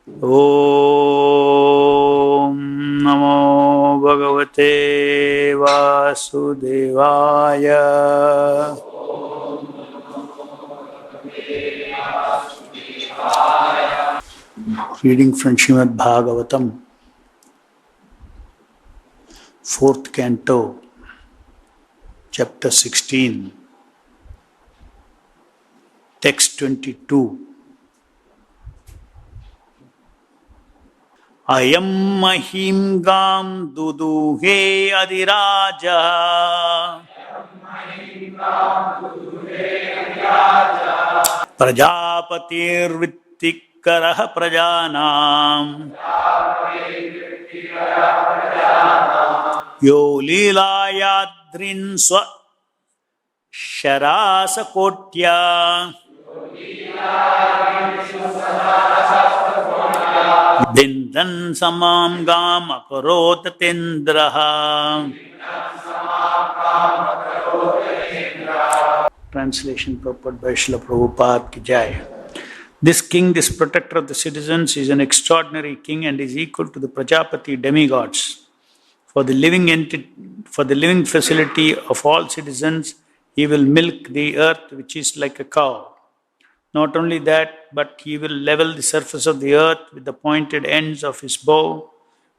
Om Namo Bhagavate Vasudevaya. Reading from Srimad Bhagavatam, 4th Canto, Chapter 16, Text 22. Ayam mahim gam duduhe adiraja prajapatir vittikarah prajanam yo lilayadrin swa sharasa kotya Bindan samam gam akarot tindraha. Translation purport by Srila Prabhupada ki Jai. This king, this protector of the citizens, is an extraordinary king and is equal to the Prajapati demigods. For the living facility of all citizens, he will milk the earth, which is like a cow. Not only that, but he will level the surface of the earth with the pointed ends of his bow,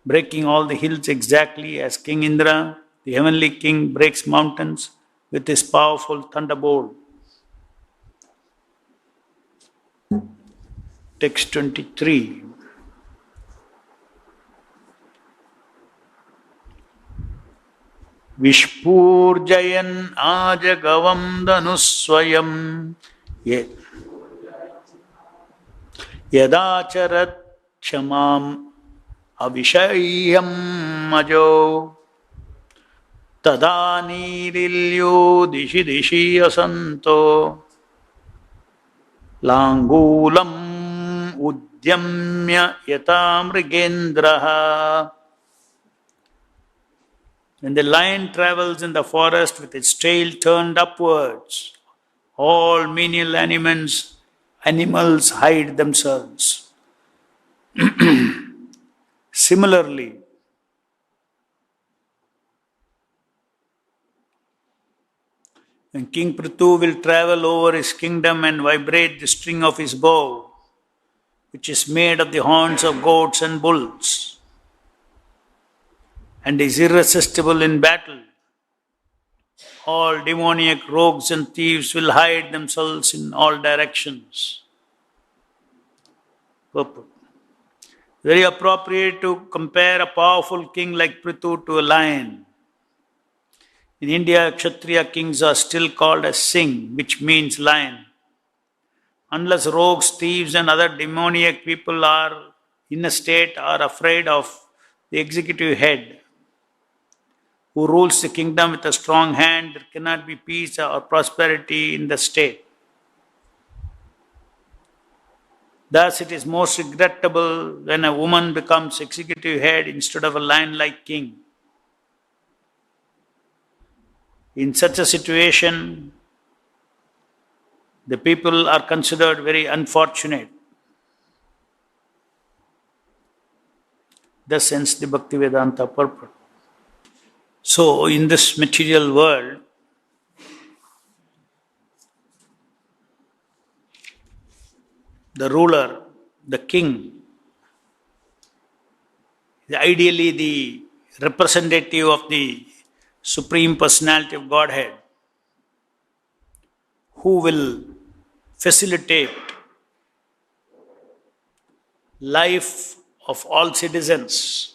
breaking all the hills exactly as King Indra, the heavenly king, breaks mountains with his powerful thunderbolt. Text 23. Vishpurjayan ajagavam dhanuswayam Yadacharat kshamam avishayam majo tadanililyo dishi dishi asanto langulam udyamya yatamrigendraha. When the lion travels in the forest with its tail turned upwards, all menial animals hide themselves. Similarly, when King Pṛthu will travel over his kingdom and vibrate the string of his bow, which is made of the horns of goats and bulls, and is irresistible in battle, all demoniac rogues and thieves will hide themselves in all directions. Very appropriate to compare a powerful king like Pṛthu to a lion. In India, Kshatriya kings are still called as Singh, which means lion. Unless rogues, thieves and other demoniac people are in a state are afraid of the executive head, who rules the kingdom with a strong hand, there cannot be peace or prosperity in the state. Thus, it is most regrettable when a woman becomes executive head instead of a lion-like king. In such a situation, the people are considered very unfortunate. Thus ends the Bhaktivedanta purport. So, in this material world, the ruler, the king, is ideally the representative of the Supreme Personality of Godhead, who will facilitate life of all citizens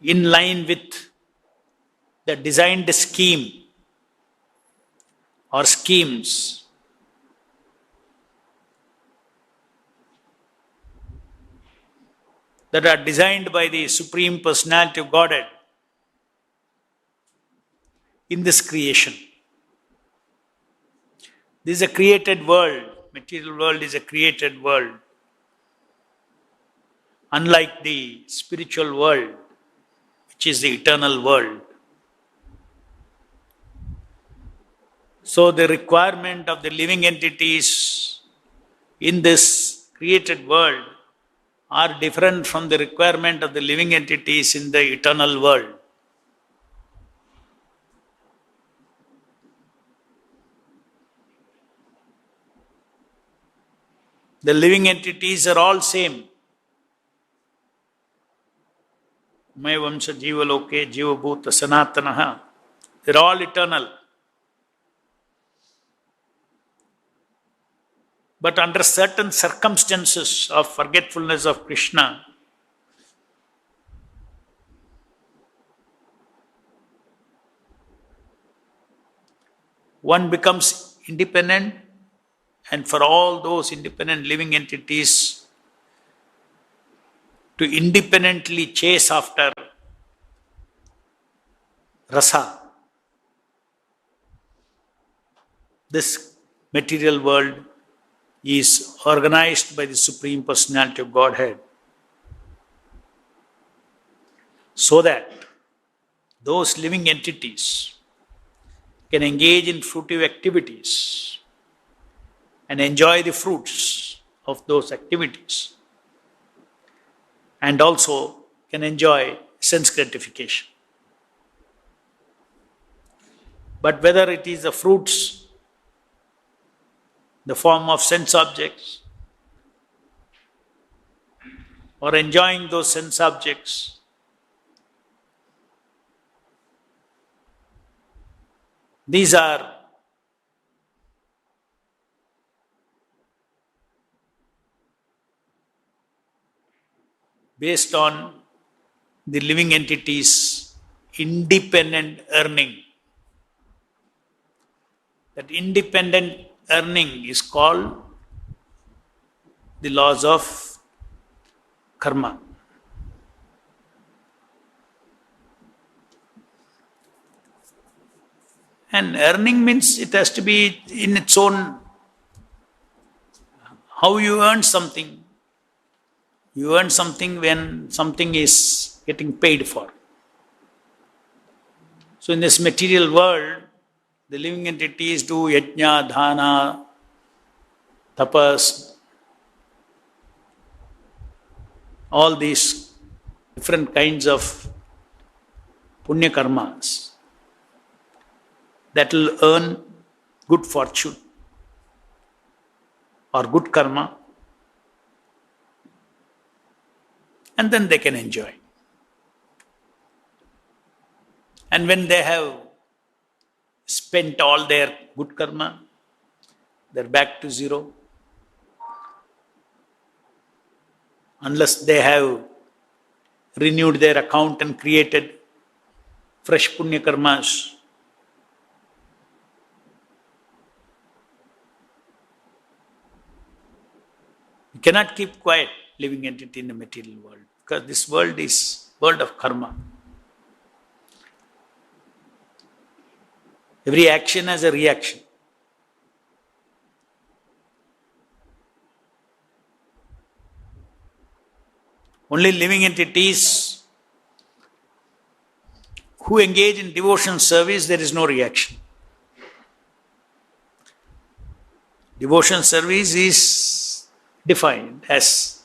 in line with the designed scheme or schemes that are designed by the Supreme Personality of Godhead in this creation. This is a created world. Material world is a created world. Unlike the spiritual world, which is the eternal world. So the requirement of the living entities in this created world are different from the requirement of the living entities in the eternal world. The living entities are all same. May Vamsa Jiva Loke, Jiva Bhuta Sanatanaha. They're all eternal. But under certain circumstances of forgetfulness of Krishna, one becomes independent, and for all those independent living entities to independently chase after rasa, this material world is organized by the Supreme Personality of Godhead so that those living entities can engage in fruitive activities and enjoy the fruits of those activities, and also can enjoy sense gratification. But whether it is the fruits, the form of sense objects, or enjoying those sense objects, these are based on the living entities' independent earning. That independent earning is called the laws of karma. And earning means it has to be in its own, how you earn something. You earn something when something is getting paid for. So in this material world, the living entities do yajna, dhana, tapas, all these different kinds of punya karmas that will earn good fortune or good karma, and then they can enjoy. And when they have spent all their good karma, they're back to zero. Unless they have renewed their account and created fresh punya karmas. You cannot keep quiet living entity in the material world, because this world is world of karma. Every action has a reaction. Only living entities who engage in devotional service, there is no reaction. Devotional service is defined as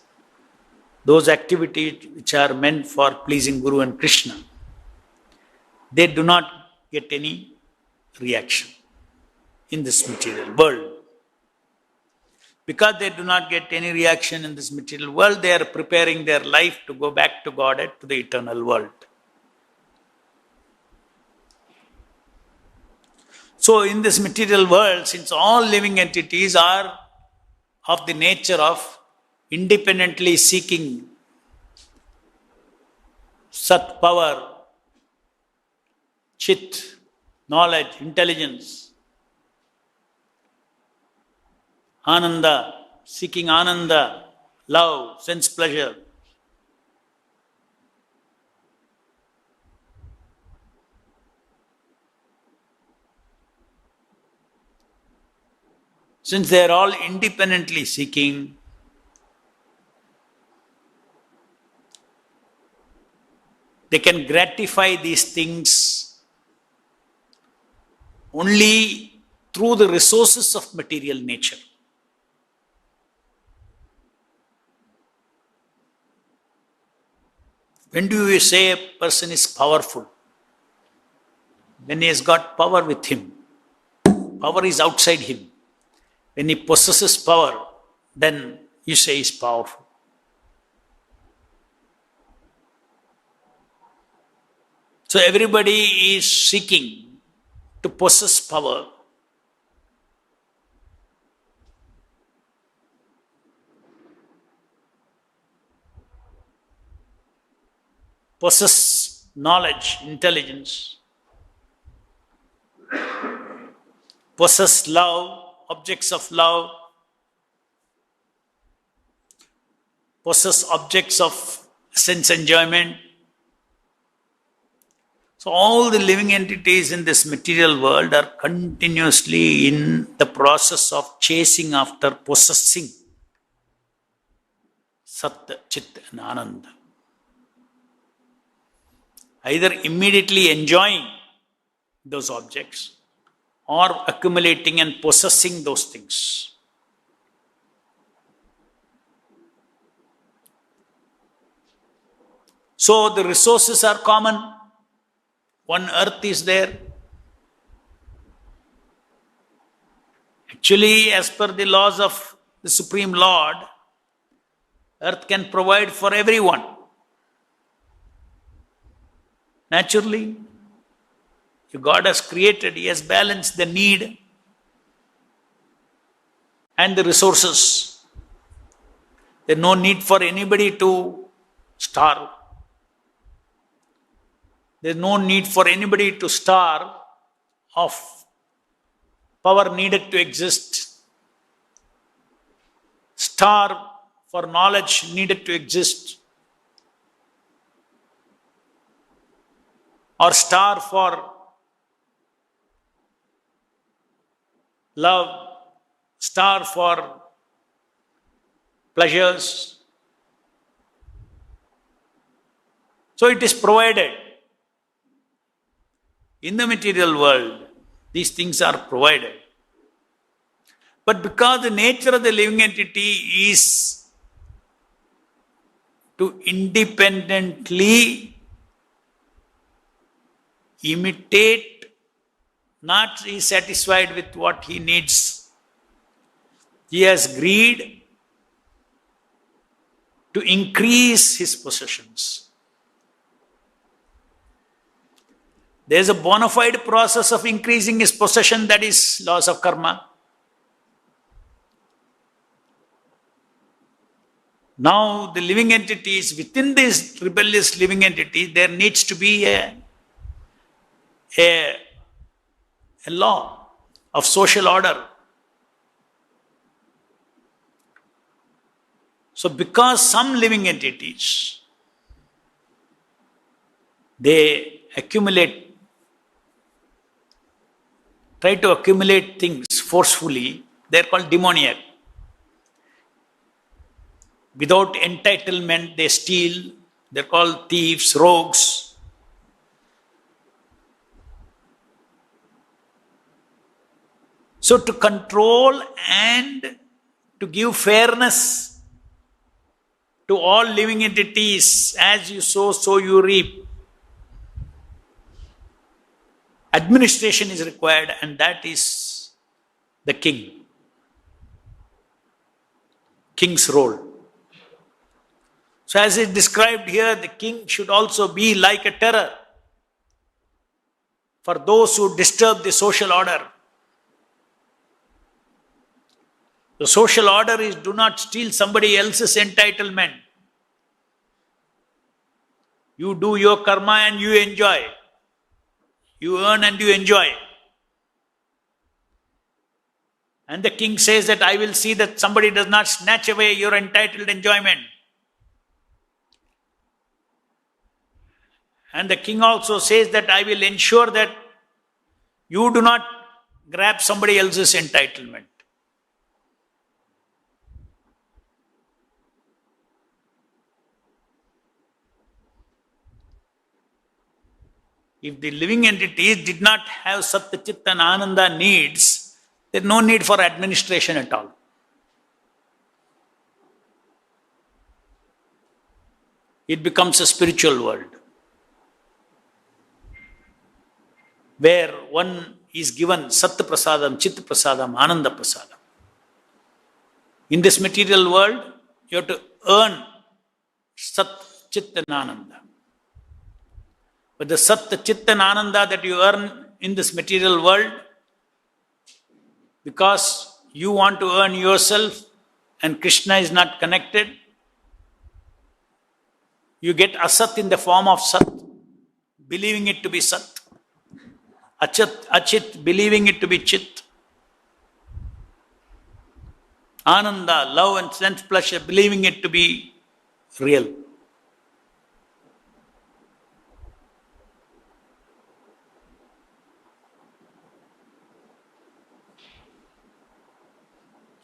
those activities which are meant for pleasing Guru and Krishna. They do not get any reaction in this material world. Because they do not get any reaction in this material world, they are preparing their life to go back to Godhead, to the eternal world. So in this material world, since all living entities are of the nature of independently seeking Sat power, Chit, knowledge, intelligence, Ananda, seeking Ananda, love, sense pleasure. Since they are all independently seeking, they can gratify these things only through the resources of material nature. When do you say a person is powerful? When he has got power with him. Power is outside him. When he possesses power, then you say he is powerful. So everybody is seeking to possess power. Possess knowledge, intelligence. Possess love, objects of love. Possess objects of sense enjoyment. So all the living entities in this material world are continuously in the process of chasing after possessing Sat, Chit and Ananda. Either immediately enjoying those objects or accumulating and possessing those things. So the resources are common. One earth is there. Actually, as per the laws of the Supreme Lord, earth can provide for everyone. Naturally, if God has created, He has balanced the need and the resources. There is no need for anybody to starve. There is no need for anybody to starve of power needed to exist, starve for knowledge needed to exist, or starve for love, starve for pleasures. So it is provided. In the material world, these things are provided. But because the nature of the living entity is to independently imitate, not be satisfied with what he needs. He has greed to increase his possessions. There is a bona fide process of increasing his possession, that is laws of karma. Now the living entities, within this rebellious living entity, there needs to be a law of social order. So because some living entities, they try to accumulate things forcefully, they are called demoniac. Without entitlement, they steal, they are called thieves, rogues. So to control and to give fairness to all living entities, as you sow, so you reap. Administration is required, and that is the king. King's role. So as is described here, the king should also be like a terror for those who disturb the social order. The social order is do not steal somebody else's entitlement. You do your karma and you enjoy. You earn and you enjoy. And the king says that I will see that somebody does not snatch away your entitled enjoyment. And the king also says that I will ensure that you do not grab somebody else's entitlement. If the living entities did not have Satya, Chitta and Ananda needs, there is no need for administration at all. it becomes a spiritual world where one is given Sat Prasadam, Chit Prasadam, Ananda Prasadam. In this material world, you have to earn Sat, Chit and Ananda. But the Sat, Chit and Ananda that you earn in this material world, because you want to earn yourself and Krishna is not connected, you get Asat in the form of Sat, believing it to be Sat. Achit, believing it to be Chit. Ananda, love and sense pleasure, believing it to be real.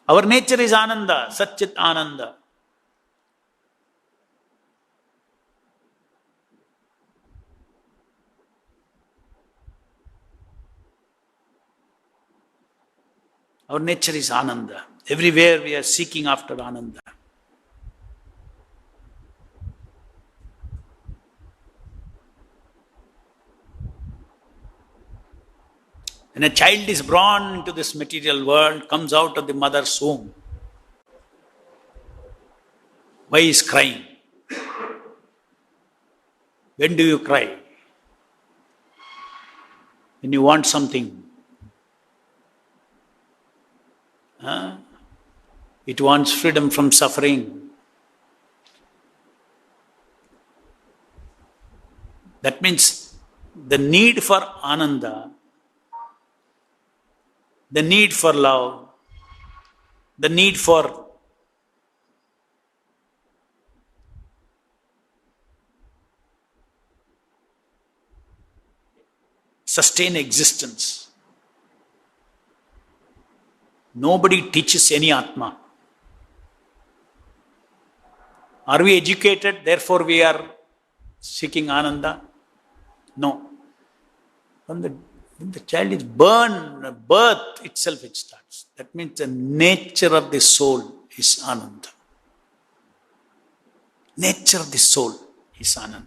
Our nature is Ananda, Satchit Ananda. Our nature is Ananda. Everywhere we are seeking after Ananda. When a child is born into this material world, comes out of the mother's womb, why is crying? When do you cry? When you want something. It wants freedom from suffering. That means the need for Ananda, the need for love, the need for sustain existence. Nobody teaches any Atma. Are we educated, therefore we are seeking Ananda? No. When the child is born, birth itself it starts. That means the nature of the soul is Ananda. Nature of the soul is Ananda.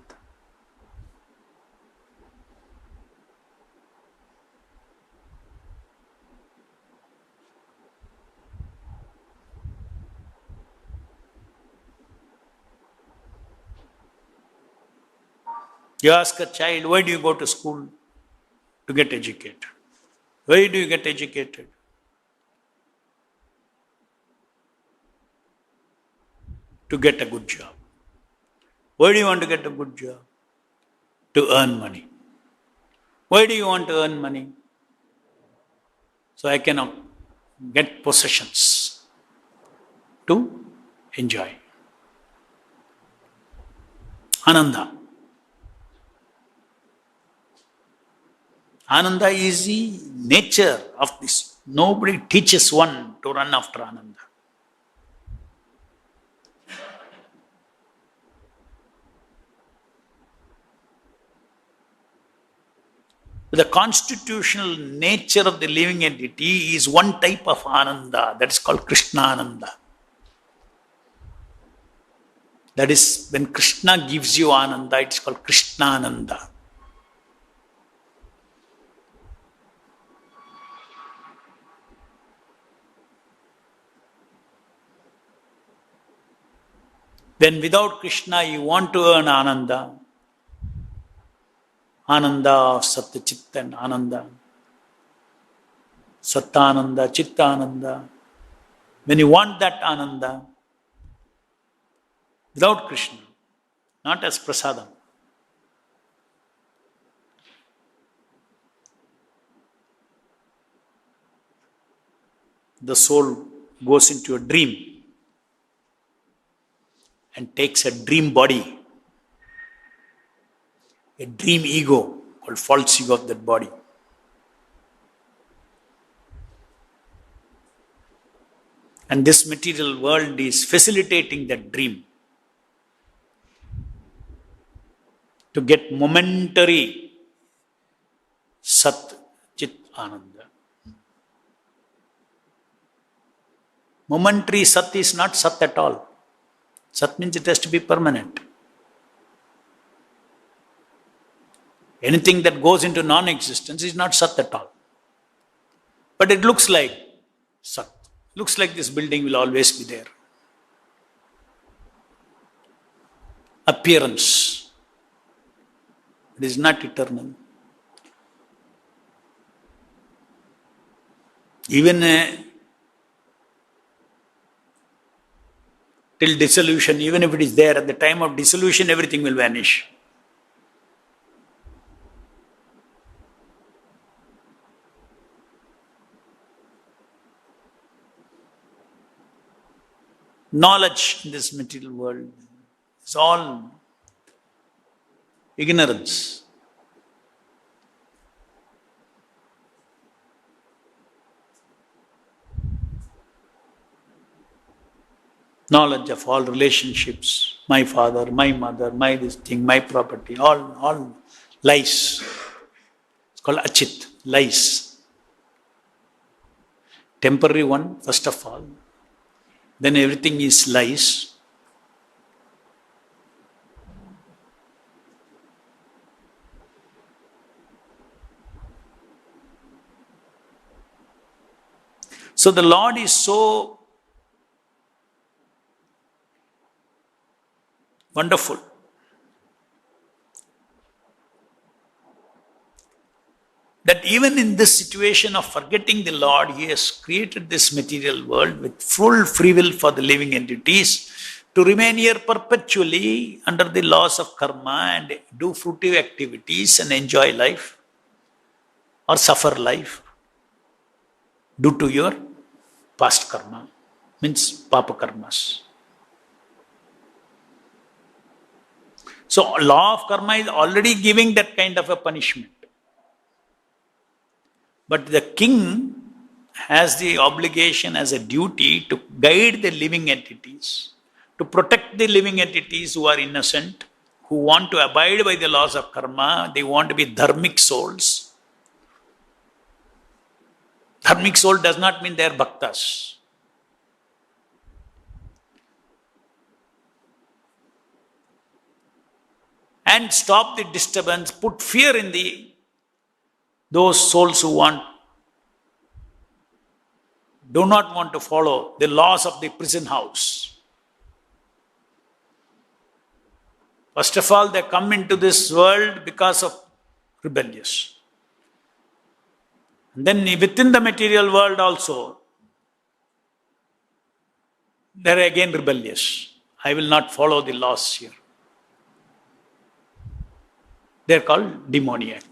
You ask a child, why do you go to school? To get educated. Why do you get educated? To get a good job. Why do you want to get a good job? To earn money. Why do you want to earn money? So I can get possessions to enjoy. Ananda. Ananda is the nature of this. Nobody teaches one to run after Ananda. The constitutional nature of the living entity is one type of Ananda, that is called Krishna Ananda. That is, when Krishna gives you Ananda, it is called Krishna Ananda. Then without Krishna, you want to earn Ananda. Ananda of Satya, Chitta and Ananda. Sattananda, Chittananda. When you want that Ananda, without Krishna, not as prasadam, the soul goes into a dream and takes a dream body, a dream ego called false ego of that body. And this material world is facilitating that dream to get momentary Sat, Chit, Ananda. Momentary Sat is not Sat at all. Sat means it has to be permanent. Anything that goes into non-existence is not Sat at all. But it looks like Sat. Looks like this building will always be there. Appearance. It is not eternal. Even till dissolution, even if it is there, at the time of dissolution, everything will vanish. Knowledge in this material world is all ignorance. Knowledge of all relationships, my father, my mother, my this thing, my property, all lies. It's called achit, lies. Temporary one, first of all. Then everything is lies. So the Lord is so wonderful that even in this situation of forgetting the Lord, He has created this material world with full free will for the living entities to remain here perpetually under the laws of karma and do fruitive activities and enjoy life or suffer life due to your past karma, means papa karmas. So law of karma is already giving that kind of a punishment. But the king has the obligation as a duty to guide the living entities, to protect the living entities who are innocent, who want to abide by the laws of karma, they want to be dharmic souls. Dharmic soul does not mean they are bhaktas. And stop the disturbance, put fear in those souls who do not want to follow the laws of the prison house. First of all, they come into this world because of rebellious. And then within the material world also, they are again rebellious. I will not follow the laws here. They are called demoniac.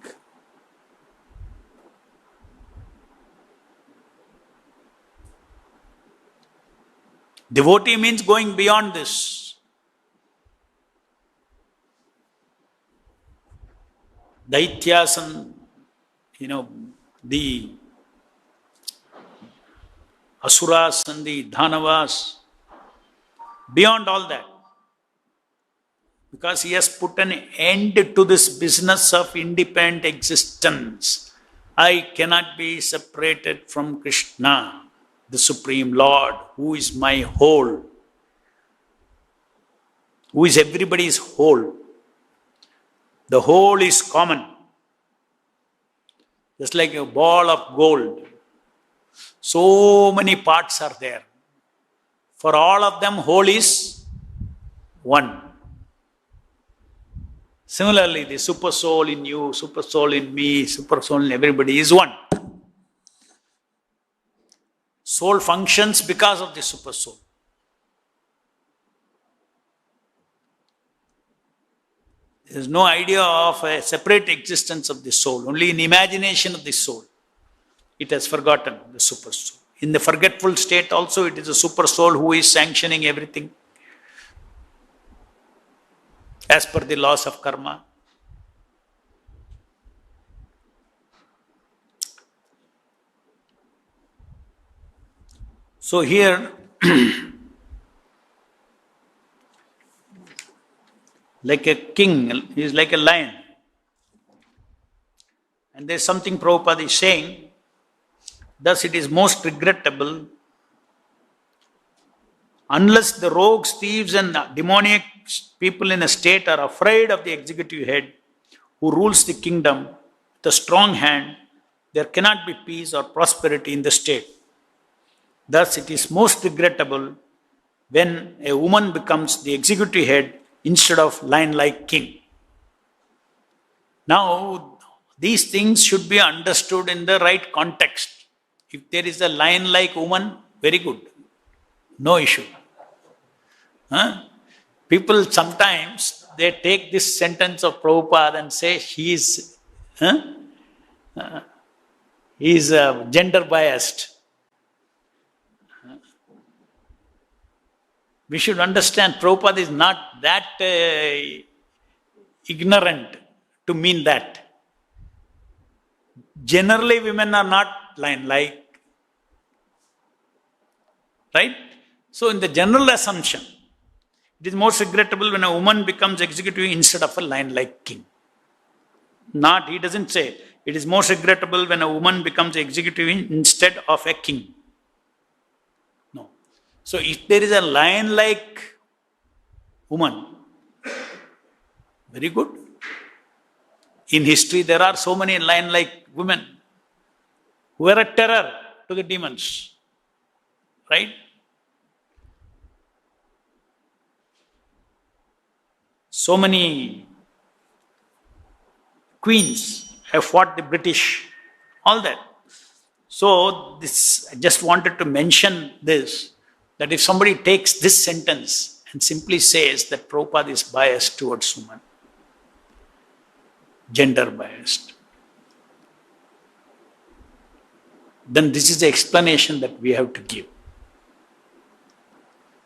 Devotee means going beyond this. Daityas and, the Asuras and the Dhanavas, beyond all that. Because he has put an end to this business of independent existence. I cannot be separated from Krishna, the Supreme Lord, who is my whole, who is everybody's whole. The whole is common. Just like a ball of gold. So many parts are there. For all of them, whole is one. Similarly, the super soul in you, super soul in me, super soul in everybody is one. Soul functions because of the super soul. There is no idea of a separate existence of the soul, only in imagination of the soul. It has forgotten the super soul. In the forgetful state also, it is a super soul who is sanctioning everything as per the laws of karma. So here, like a king, he is like a lion. And there is something Prabhupada is saying, thus it is most regrettable, unless the rogues, thieves and demoniac people in a state are afraid of the executive head, who rules the kingdom with a strong hand, there cannot be peace or prosperity in the state. Thus, it is most regrettable when a woman becomes the executive head instead of Lionlike king. Now, these things should be understood in the right context. If there is a lion-like woman, very good. No issue. Huh? People sometimes, they take this sentence of Prabhupada and say he is gender biased. We should understand Prabhupada is not that ignorant to mean that. Generally, women are not lion-like. Right? So, in the general assumption, it is most regrettable when a woman becomes executive instead of a lion-like king. Not, he doesn't say, it is most regrettable when a woman becomes executive instead of a king. No. So, if there is a lion-like woman, very good. In history, there are so many lion-like women who were a terror to the demons. Right? So many queens have fought the British, all that. So, this, I just wanted to mention this, that if somebody takes this sentence and simply says that Prabhupada is biased towards women, gender biased, then this is the explanation that we have to give.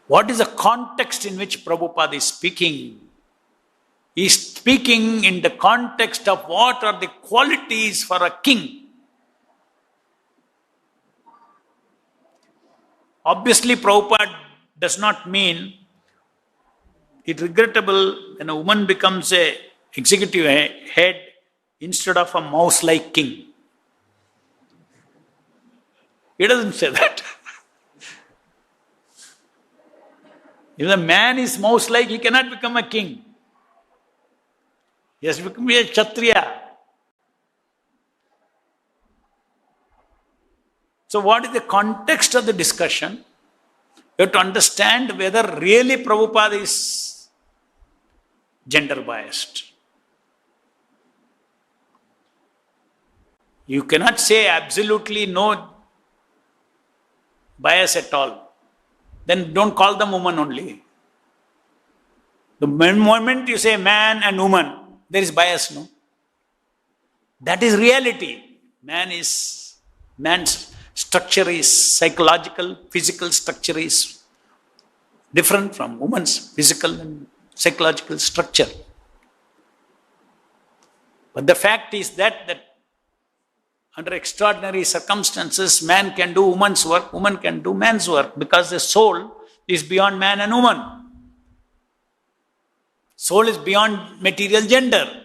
What is the context in which Prabhupada is speaking? He is speaking in the context of what are the qualities for a king. Obviously, Prabhupada does not mean it regrettable when a woman becomes a executive head instead of a mouse-like king. He doesn't say that. If a man is mouse-like, he cannot become a king. He has to become a Kshatriya. So what is the context of the discussion? You have to understand whether really Prabhupada is gender biased. You cannot say absolutely no bias at all. Then don't call them woman only. The moment you say man and woman, there is bias, no? That is reality. Man's structure is psychological, physical structure is different from woman's physical and psychological structure. But the fact is that under extraordinary circumstances, man can do woman's work, woman can do man's work, because the soul is beyond man and woman. Soul is beyond material gender.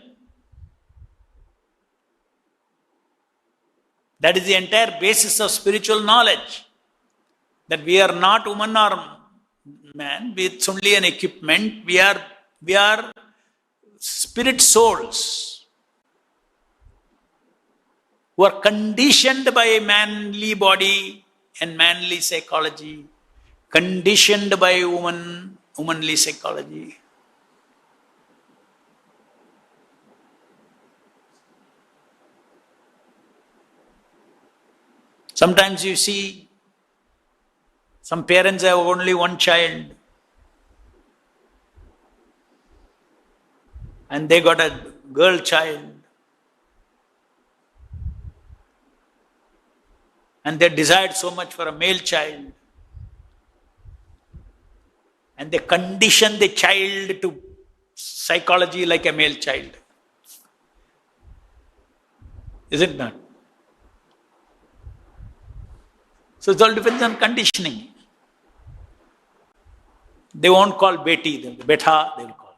That is the entire basis of spiritual knowledge. That we are not woman or man, it's only an equipment. We are spirit souls who are conditioned by a manly body and manly psychology, conditioned by womanly psychology. Sometimes you see some parents have only one child and they got a girl child and they desired so much for a male child and they condition the child to psychology like a male child. Is it not? So it all depends on conditioning. They won't call beti, betha they will call.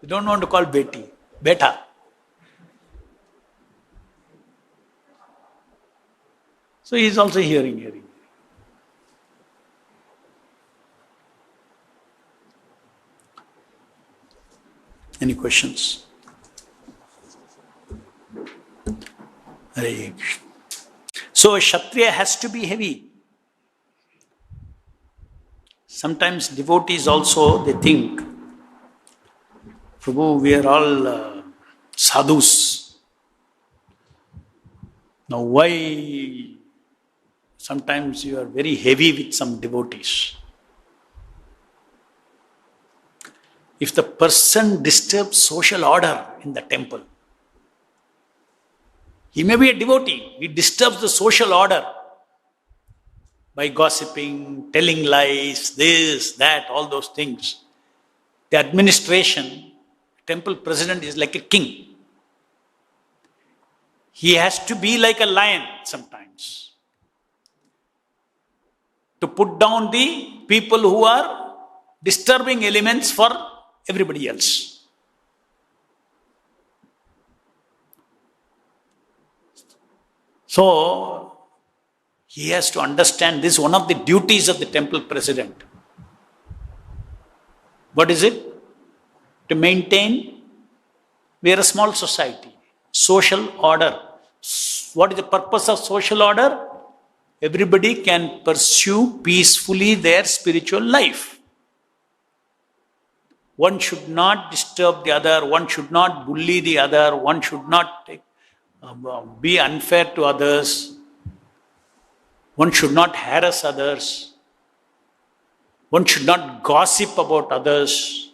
They don't want to call beti, betha. So he is also hearing. Any questions? Hare Krishna. So a Kshatriya has to be heavy. Sometimes devotees also, they think, Prabhu, we are all sadhus. Now why sometimes you are very heavy with some devotees? If the person disturbs social order in the temple, he may be a devotee, he disturbs the social order by gossiping, telling lies, this, that, all those things. The administration, temple president is like a king. He has to be like a lion sometimes to put down the people who are disturbing elements for everybody else. So, he has to understand this is one of the duties of the temple president. What is it? To maintain, we are a small society, social order. What is the purpose of social order? Everybody can pursue peacefully their spiritual life. One should not disturb the other, one should not bully the other, one should not be unfair to others, one should not harass others, one should not gossip about others.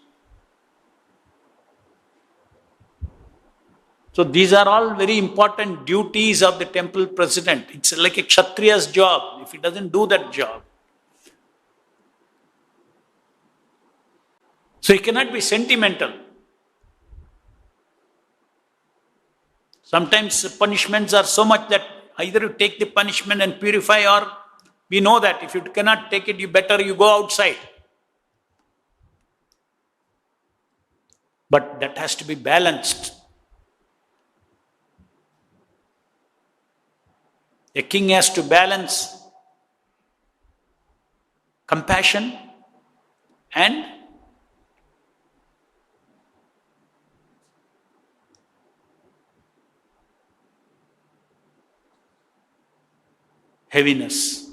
So these are all very important duties of the temple president. It's like a Kshatriya's job if he doesn't do that job. So he cannot be sentimental. Sometimes punishments are so much that either you take the punishment and purify, or we know that if you cannot take it, you go outside. But that has to be balanced. A king has to balance compassion and heaviness.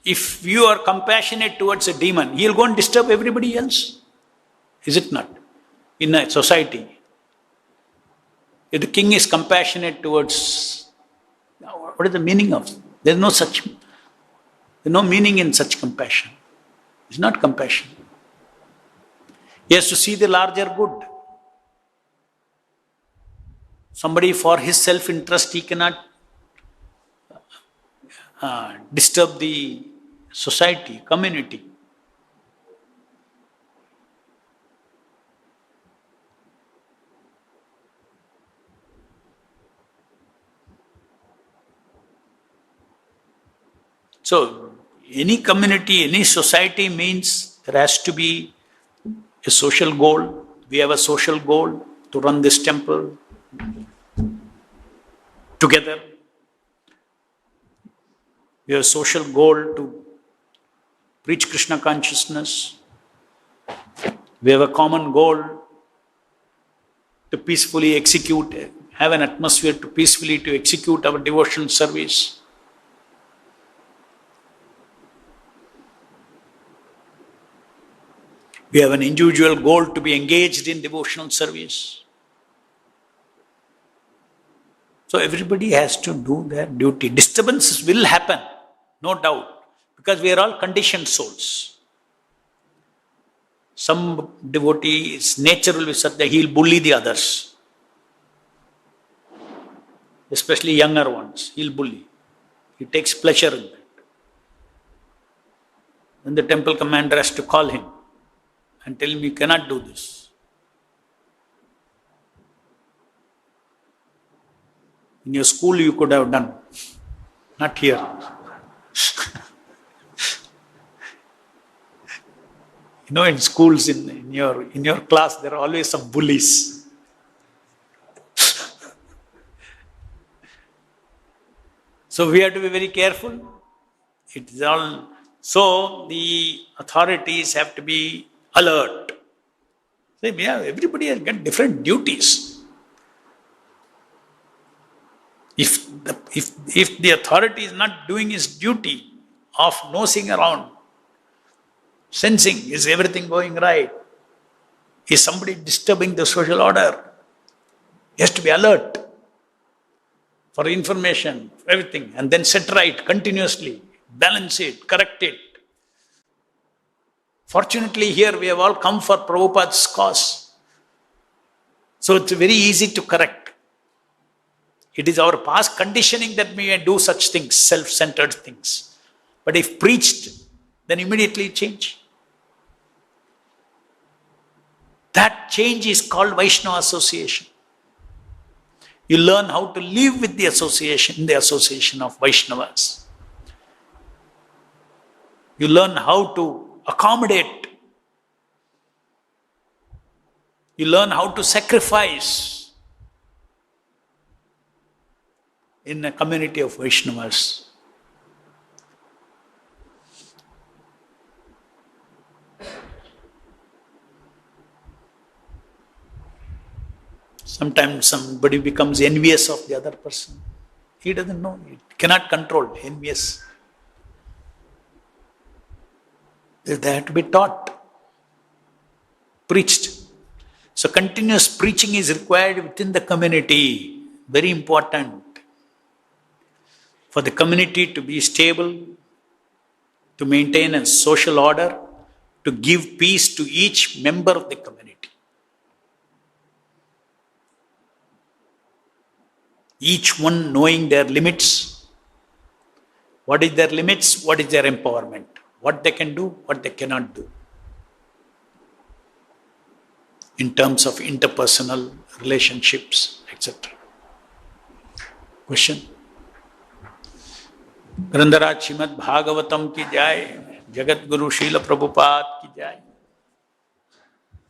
If you are compassionate towards a demon, he'll go and disturb everybody else. Is it not? In a society, if the king is compassionate towards, what is the meaning of? There's no meaning in such compassion. It's not compassion. He has to see the larger good. Somebody for his self-interest, he cannot disturb the society, community. So, any community, any society means there has to be a social goal. We have a social goal to run this temple together. We have a social goal to preach Krishna consciousness. We have a common goal to peacefully execute, have an atmosphere to peacefully execute our devotional service. We have an individual goal to be engaged in devotional service. So everybody has to do their duty. Disturbances will happen, no doubt, because we are all conditioned souls. Some devotee's nature will be such that he will bully the others, especially younger ones. He will bully. He takes pleasure in that. Then the temple commander has to call him and tell him, you cannot do this. In your school you could have done, not here. In schools, in your class, there are always some bullies. So we have to be very careful. It is all. So the authorities have to be alert. See, everybody has got different duties. If the authority is not doing its duty of nosing around, sensing, is everything going right? Is somebody disturbing the social order? He has to be alert for information, for everything, and then set right continuously, balance it, correct it. Fortunately, here we have all come for Prabhupada's cause. So it's very easy to correct. It is our past conditioning that we may do such things, self-centered things. But if preached, then immediately change. That change is called Vaishnava association. You learn how to live with the association of Vaishnavas. You learn how to accommodate. You learn how to sacrifice in a community of Vaishnavas. Sometimes somebody becomes envious of the other person. He doesn't know. He cannot control. Envious. They have to be taught, preached. So continuous preaching is required within the community. Very important. For the community to be stable, to maintain a social order, to give peace to each member of the community. Each one knowing their limits. What is their limits? What is their empowerment? What they can do, what they cannot do. In terms of interpersonal relationships, etc. Question? ग्रंथराज Shrimad Bhagavatam की जय, जगत गुरु श्रील प्रभुपाद की जय.